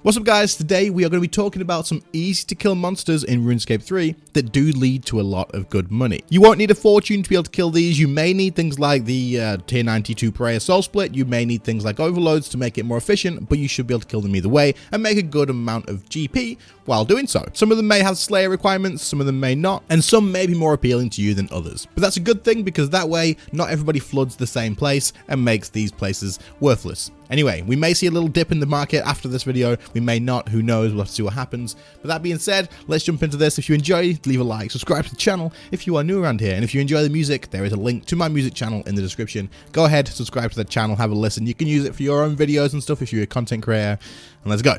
What's up guys, today we are going to be talking about some easy to kill monsters in RuneScape 3 that do lead to a lot of good money. You won't need a fortune to be able to kill these. You may need things like the tier 92 prayer soul split, you may need things like overloads to make it more efficient, but you should be able to kill them either way and make a good amount of GP while doing so. Some of them may have slayer requirements, some of them may not, and some may be more appealing to you than others. But that's a good thing because that way not everybody floods the same place and makes these places worthless. Anyway, we may see a little dip in the market after this video, we may not, who knows, we'll have to see what happens. But that being said, let's jump into this. If you enjoy, leave a like, subscribe to the channel if you are new around here, and if you enjoy the music, there is a link to my music channel in the description. Go ahead, subscribe to the channel, have a listen. You can use it for your own videos and stuff if you're a content creator, and let's go.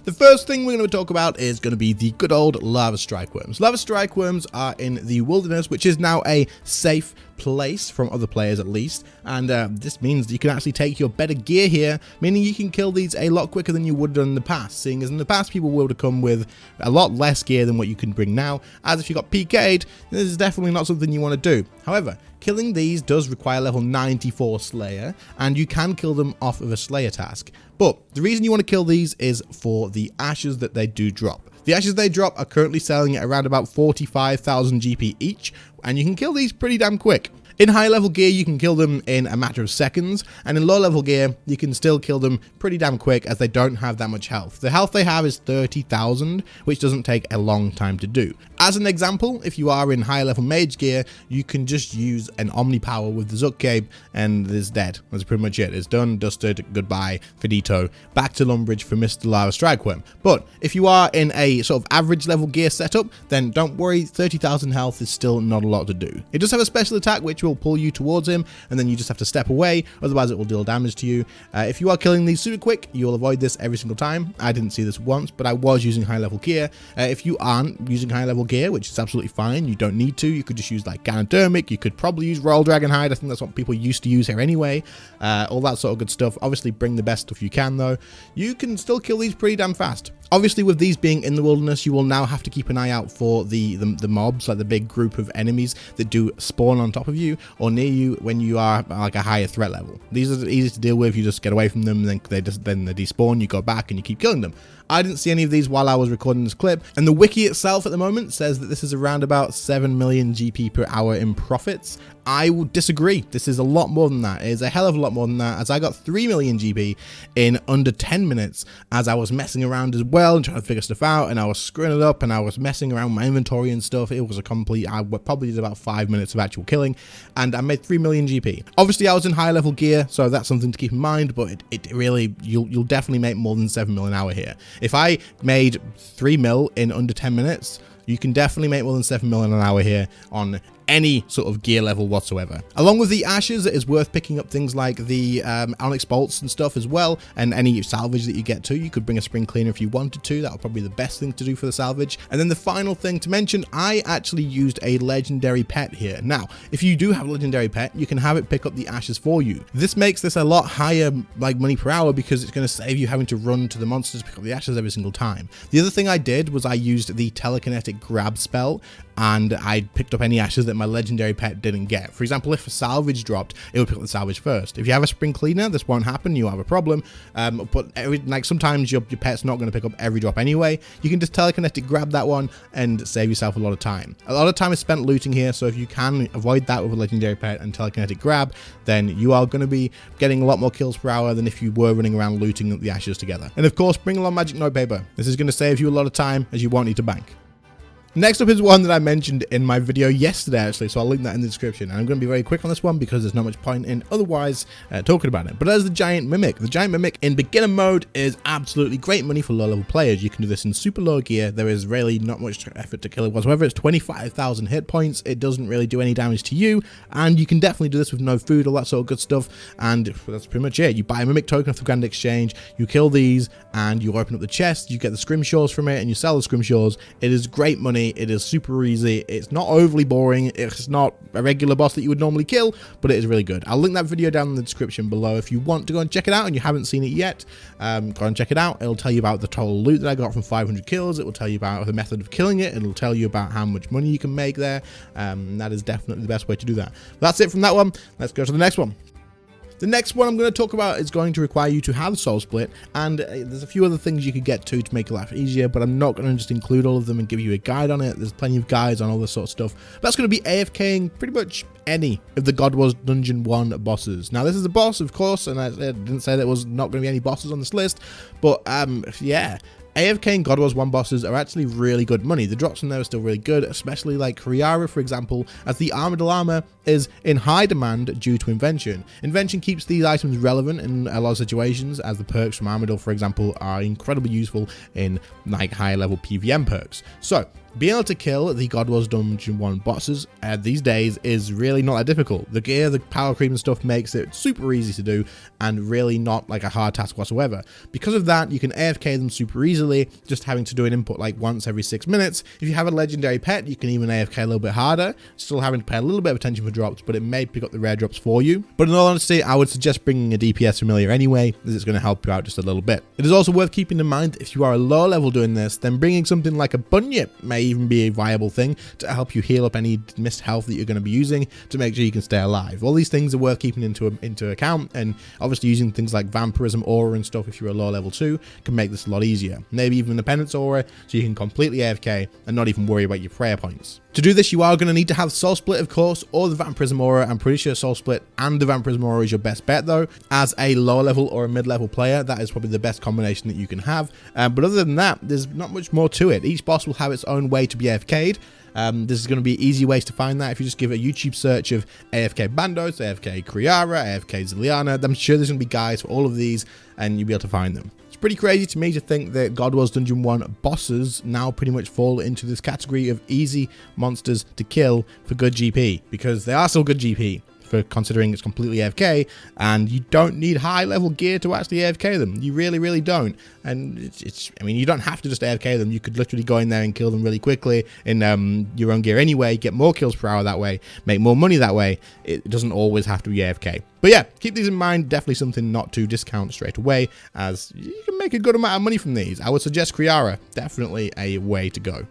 The first thing we're going to talk about is going to be the good old lava strike worms. Lava strike worms are in the wilderness, which is now a safe place from other players at least, and this means you can actually take your better gear here, meaning you can kill these a lot quicker than you would have done in the past, seeing as in the past people would have come with a lot less gear than what you can bring now, as if you got PK'd, this is definitely not something you want to do. However, killing these does require level 94 Slayer, and you can kill them off of a Slayer task. But the reason you want to kill these is for the ashes that they do drop. The ashes they drop are currently selling at around about 45,000 GP each, and you can kill these pretty damn quick. In high level gear, you can kill them in a matter of seconds, and in low level gear, you can still kill them pretty damn quick as they don't have that much health. The health they have is 30,000, which doesn't take a long time to do. As an example, if you are in high level mage gear, you can just use an Omni power with the RuneScape and it's dead. That's pretty much it. It's done, dusted, goodbye, finito, back to Lumbridge for Mr. Lava Strikeworm. But if you are in a sort of average level gear setup, then don't worry, 30,000 health is still not a lot to do. It does have a special attack which will pull you towards him, and then you just have to step away, otherwise it will deal damage to you. If you are killing these super quick, you'll avoid this every single time. I didn't see this once, but I was using high level gear. If you aren't using high level gear, which is absolutely fine, you don't need to, you could just use like Ganodermic, you could probably use Royal Dragonhide, I think that's what people used to use here anyway, all that sort of good stuff. Obviously bring the best stuff you can though. You can still kill these pretty damn fast. Obviously, with these being in the wilderness, you will now have to keep an eye out for the mobs, like the big group of enemies that do spawn on top of you or near you when you are like a higher threat level. These are easy to deal with. You just get away from them, and then they despawn. You go back and you keep killing them. I didn't see any of these while I was recording this clip, and the wiki itself at the moment says that this is around about 7 million GP per hour in profits. I would disagree. This is a lot more than that. It is a hell of a lot more than that, as I got 3 million GP in under 10 minutes as I was messing around as well and trying to figure stuff out, and I was screwing it up and I was messing around with my inventory and stuff. It was a complete, I probably did about 5 minutes of actual killing, and I made 3 million GP. Obviously I was in high level gear, so that's something to keep in mind, but it really, you'll definitely make more than 7 mil an hour here. If I made 3 mil in under 10 minutes, you can definitely make more than 7 mil an hour here on any sort of gear level whatsoever. Along with the ashes, it is worth picking up things like the onyx bolts and stuff as well, and any salvage that you get to. You could bring a spring cleaner if you wanted to. That would probably be the best thing to do for the salvage. And then the final thing to mention, I actually used a legendary pet here. Now, if you do have a legendary pet, you can have it pick up the ashes for you. This makes this a lot higher like money per hour because it's going to save you having to run to the monsters to pick up the ashes every single time. The other thing I did was I used the telekinetic grab spell, and I picked up any ashes that my legendary pet didn't get. For example, if a salvage dropped, it would pick up the salvage first. If you have a spring cleaner, this won't happen, you have a problem, but like sometimes your pet's not going to pick up every drop anyway. You can just telekinetic grab that one and save yourself a lot of time. A lot of time is spent looting here, so if you can avoid that with a legendary pet and telekinetic grab, then you are going to be getting a lot more kills per hour than if you were running around looting the ashes together. And of course, bring along magic notepaper. This is going to save you a lot of time as you won't need to bank. Next up is one that I mentioned in my video yesterday actually, so I'll link that in the description, and I'm going to be very quick on this one because there's not much point in otherwise talking about it. But as the Giant Mimic. The Giant Mimic in beginner mode is absolutely great money for low level players. You can do this in super low gear. There is really not much effort to kill it whatsoever. It's 25,000 hit points. It doesn't really do any damage to you, and you can definitely do this with no food, all that sort of good stuff, and that's pretty much it. You buy a Mimic token off the Grand Exchange, you kill these, and you open up the chest, you get the scrimshaws from it, and you sell the scrimshaws. It is great money. It is super easy. It's not overly boring. It's not a regular boss that you would normally kill, but it is really good. I'll link that video down in the description below if you want to go and check it out and you haven't seen it yet. Go and check it out. It'll tell you about the total loot that I got from 500 kills. It will tell you about the method of killing it. It'll tell you about how much money you can make there. That is definitely the best way to do that. That's it from that one. Let's go to the next one. The next one I'm going to talk about is going to require you to have Soul Split, and there's a few other things you could get to make your life easier, but I'm not going to just include all of them and give you a guide on it. There's plenty of guides on all this sort of stuff. But that's going to be AFKing pretty much any of the God Wars Dungeon 1 bosses. Now, this is a boss, of course, and I didn't say there was not going to be any bosses on this list, but yeah. AFK and God Wars 1 bosses are actually really good money. The drops in there are still really good, especially like Kriara, for example, as the Armadyl armor is in high demand due to Invention. Invention keeps these items relevant in a lot of situations, as the perks from Armadyl, for example, are incredibly useful in like higher level PVM perks. So, being able to kill the God Wars Dungeon 1 bosses these days is really not that difficult. The gear, the power creep and stuff makes it super easy to do and really not like a hard task whatsoever. Because of that, you can AFK them super easily, just having to do an input like once every 6 minutes. If you have a legendary pet, you can even AFK a little bit harder, still having to pay a little bit of attention for drops, but it may pick up the rare drops for you. But in all honesty, I would suggest bringing a DPS familiar anyway, as it's going to help you out just a little bit. It is also worth keeping in mind, if you are a low level doing this, then bringing something like a Bunyip may even be a viable thing to help you heal up any missed health that you're going to be using to make sure you can stay alive. All these things are worth keeping into account, and obviously using things like Vampirism Aura and stuff if you're a low level 2 can make this a lot easier. Maybe even the Penance Aura, so you can completely AFK and not even worry about your prayer points. To do this, you are going to need to have Soul Split, of course, or the Vampirism Aura. I'm pretty sure Soul Split and the Vampirism Aura is your best bet, though. As a lower level or a mid-level player, that is probably the best combination that you can have. But other than that, there's not much more to it. Each boss will have its own way to be AFK'd. This is going to be easy ways to find that. If you just give a YouTube search of AFK Bandos, AFK Kriara, AFK Ziliana, I'm sure there's going to be guides for all of these, and you'll be able to find them. It's pretty crazy to me to think that God Wars Dungeon 1 bosses now pretty much fall into this category of easy monsters to kill for good GP, because they are still good GP. For considering it's completely AFK, and you don't need high level gear to actually AFK them. You really don't. And I mean, you don't have to just AFK them. You could literally go in there and kill them really quickly in your own gear anyway, get more kills per hour that way, make more money that way. It doesn't always have to be AFK. But yeah, keep these in mind. Definitely something not to discount straight away, as you can make a good amount of money from these. I would suggest Kriara, definitely a way to go.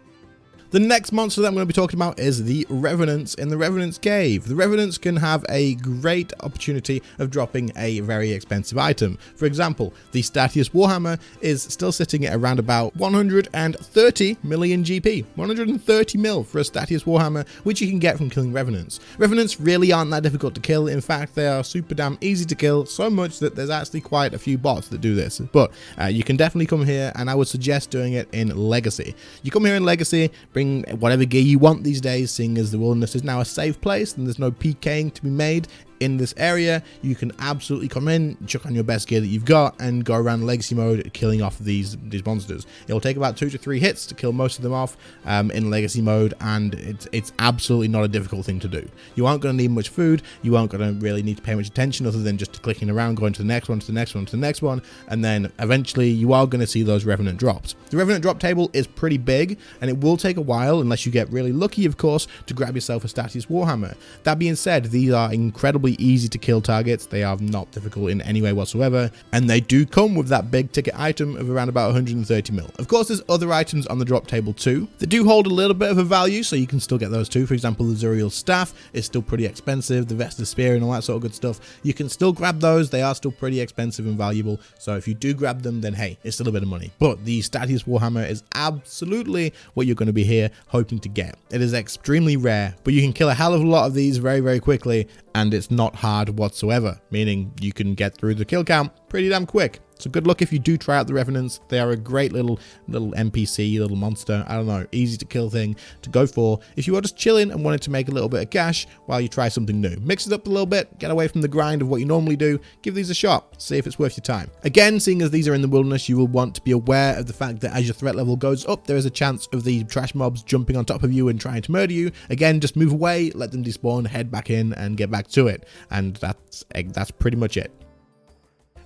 The next monster that I'm going to be talking about is the Revenants in the Revenant's Cave. The Revenants can have a great opportunity of dropping a very expensive item. For example, the Statius Warhammer is still sitting at around about 130 million GP. 130 mil for a Statius Warhammer, which you can get from killing Revenants. Revenants really aren't that difficult to kill. In fact, they are super damn easy to kill, so much that there's actually quite a few bots that do this. But you can definitely come here, and I would suggest doing it in Legacy. You come here in Legacy, bring whatever gear you want these days, seeing as the wilderness is now a safe place and there's no PKing to be made in this area. You can absolutely come in, chuck on your best gear that you've got, and go around legacy mode killing off these monsters. It'll take about 2 to 3 hits to kill most of them off in legacy mode, and it's absolutely not a difficult thing to do. You aren't going to need much food, you aren't going to really need to pay much attention other than just clicking around, going to the next one, to the next one, to the next one, and then eventually you are going to see those Revenant drops. The Revenant drop table is pretty big, and it will take a while, unless you get really lucky, of course, to grab yourself a Statius Warhammer. That being said, these are incredibly easy to kill targets. They are not difficult in any way whatsoever, and they do come with that big ticket item of around about 130 mil. Of course, there's other items on the drop table too that do hold a little bit of a value, so you can still get those too. For example, the Zuriel staff is still pretty expensive, the Vested spear and all that sort of good stuff. You can still grab those. They are still pretty expensive and valuable, so if you do grab them, then hey, it's still a bit of money. But the Statius Warhammer is absolutely what you're going to be here hoping to get. It is extremely rare, but you can kill a hell of a lot of these very quickly, and it's not hard whatsoever, meaning you can get through the kill count pretty damn quick. So good luck if you do try out the Revenants. They are a great little NPC, little monster, I don't know, easy to kill thing to go for if you are just chilling and wanted to make a little bit of cash while you try something new. Mix it up a little bit, get away from the grind of what you normally do, give these a shot, see if it's worth your time. Again, seeing as these are in the wilderness, you will want to be aware of the fact that as your threat level goes up, there is a chance of these trash mobs jumping on top of you and trying to murder you. Again, just move away, let them despawn, head back in and get back to it. And that's pretty much it.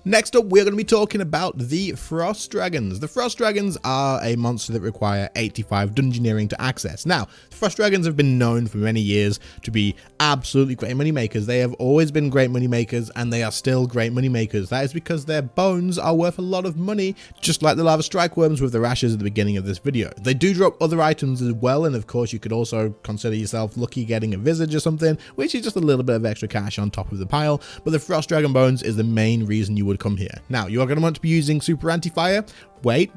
Next up, we're going to be talking about the Frost Dragons. The Frost Dragons are a monster that require 85 dungeoneering to access. Now, the Frost Dragons have been known for many years to be absolutely great money makers. They have always been great money makers, and they are still great money makers. That is because their bones are worth a lot of money, just like the lava strike worms with their ashes at the beginning of this video. They do drop other items as well, and of course you could also consider yourself lucky getting a visage or something, which is just a little bit of extra cash on top of the pile, but the Frost Dragon bones is the main reason you would come here. Now, you are going to want to be using super anti-fire. Wait,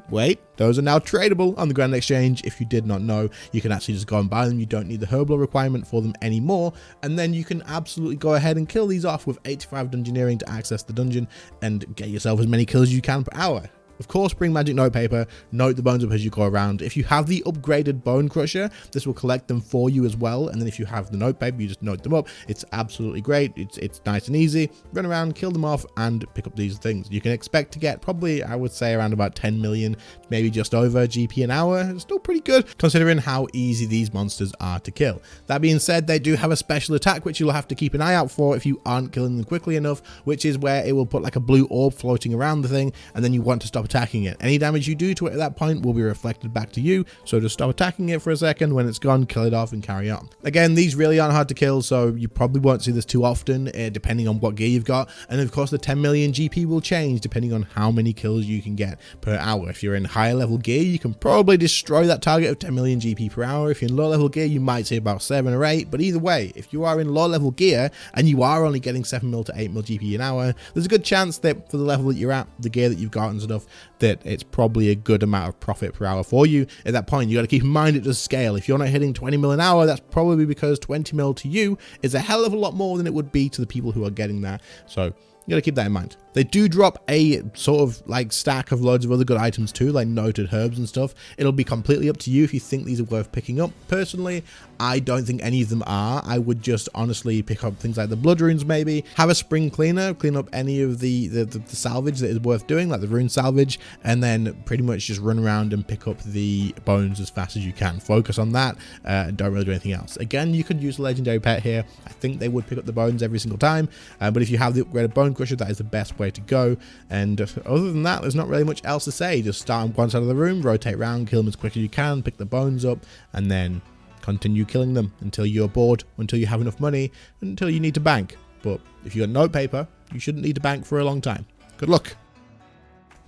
those are now tradable on the Grand Exchange. If you did not know, you can actually just go and buy them. You don't need the herbal requirement for them anymore, and then you can absolutely go ahead and kill these off with 85 dungeoneering to access the dungeon and get yourself as many kills as you can per hour. Of course, bring magic note paper, note the bones up as you go around. If you have the upgraded bone crusher, this will collect them for you as well. And then if you have the note paper, you just note them up. It's absolutely great. It's nice and easy. Run around, kill them off, and pick up these things. You can expect to get probably, I would say, around about 10 million, maybe just over GP an hour. It's still pretty good considering how easy these monsters are to kill. That being said, they do have a special attack, which you'll have to keep an eye out for if you aren't killing them quickly enough, which is where it will put like a blue orb floating around the thing, and then you want to stop attacking it. Any damage you do to it at that point will be reflected back to you, so just stop attacking it for a second. When it's gone, kill it off and carry on. Again, these really aren't hard to kill, so you probably won't see this too often, depending on what gear you've got. And of course, the 10 million GP will change depending on how many kills you can get per hour. If you're in higher level gear, you can probably destroy that target of 10 million GP per hour. If you're in low level gear, you might see about 7 or 8, but either way, if you are in low level gear and you are only getting 7 mil to 8 mil GP an hour, there's a good chance that for the level that you're at, the gear that you've got and stuff, that it's probably a good amount of profit per hour for you. At that point, you got to keep in mind it does scale. If you're not hitting 20 mil an hour, that's probably because 20 mil to you is a hell of a lot more than it would be to the people who are getting that. So you got to keep that in mind. They do drop a sort of like stack of loads of other good items too, like noted herbs and stuff. It'll be completely up to you if you think these are worth picking up. Personally, I don't think any of them are. I would just honestly pick up things like the blood runes maybe. Have a spring cleaner, clean up any of the salvage that is worth doing, like the rune salvage, and then pretty much just run around and pick up the bones as fast as you can. Focus on that, and don't really do anything else. Again, you could use a legendary pet here. I think they would pick up the bones every single time, but if you have the upgraded bone crusher, that is the best way to go. And other than that, there's not really much else to say. Just start on one side of the room, rotate around, kill them as quick as you can, pick the bones up, and then continue killing them until you're bored, until you have enough money, until you need to bank. But if you got note paper, you shouldn't need to bank for a long time. Good luck.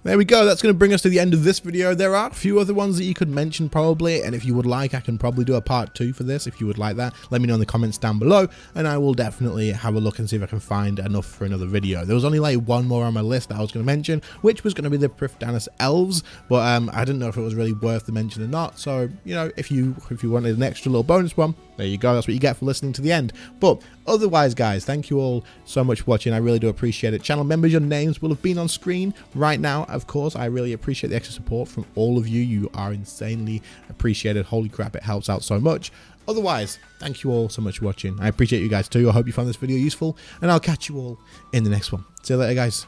There we go. That's going to bring us to the end of this video. There are a few other ones that you could mention probably, and if you would like, I can probably do a part 2 for this if you would like that. Let me know in the comments down below, and I will definitely have a look and see if I can find enough for another video. There was only like one more on my list that I was going to mention, which was going to be the Prifdanis elves, but I didn't know if it was really worth the mention or not. So, you know, if you wanted an extra little bonus one, there you go. That's what you get for listening to the end. But otherwise, guys, thank you all so much for watching. I really do appreciate it. Channel members, your names will have been on screen right now. Of course, I really appreciate the extra support from all of you. You are insanely appreciated. Holy crap, it helps out so much. Otherwise, thank you all so much for watching. I appreciate you guys too. I hope you found this video useful, and I'll catch you all in the next one. See you later, guys.